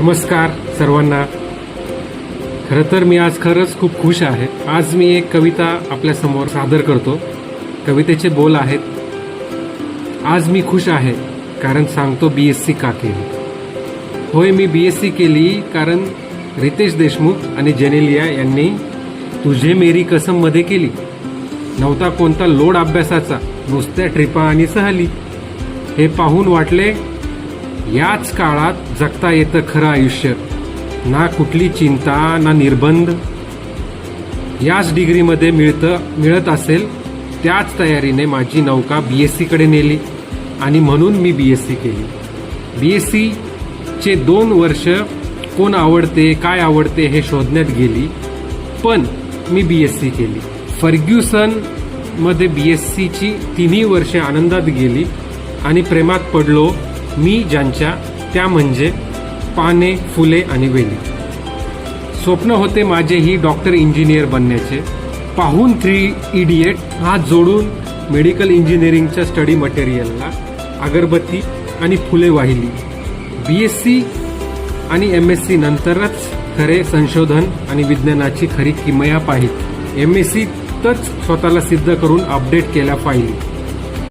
नमस्कार सर्वांना. खरं तर मी आज खरंच खूप खुश आहे. आज मी एक कविता आपल्यासमोर सादर करतो. कवितेचे बोल आहेत, आज मी खुश आहे कारण सांगतो BSc का केली. होय, मी BSc केली कारण रितेश देशमुख आणि जेनेलिया यांनी तुझे मेरी कसम मध्ये केली. नव्हता कोणता लोड अभ्यासाचा, नुसत्या ट्रिपा आणि सहली. हे पाहून वाटले याच काळात जगता येतं खरं आयुष्य. ना कुठली चिंता ना निर्बंध. याच डिग्रीमध्ये मिळत असेल त्याच तयारीने माझी नौका BSc कडे नेली आणि म्हणून मी BSc केली. BSc चे 2 वर्ष कोण आवडते काय आवडते हे शोधण्यात गेली, पण मी BSc केली. फर्ग्युसन मध्ये BSc ची 3 वर्षे आनंदात गेली आणि प्रेमात पडलो मी ज्यांच्या, त्या म्हणजे पाने, फुले आणि वेली. स्वप्न होते माझेही डॉक्टर इंजिनियर बनण्याचे. पाहून 3 इडियट हात जोडून मेडिकल इंजिनिअरिंगच्या स्टडी मटेरियलला अगरबत्ती आणि फुले वाहिली. BSc आणि MSc नंतरच खरे संशोधन आणि विज्ञानाची खरी किमया पाहिली. MSc तच स्वतःला सिद्ध करून अपडेट केल्या पाहिली.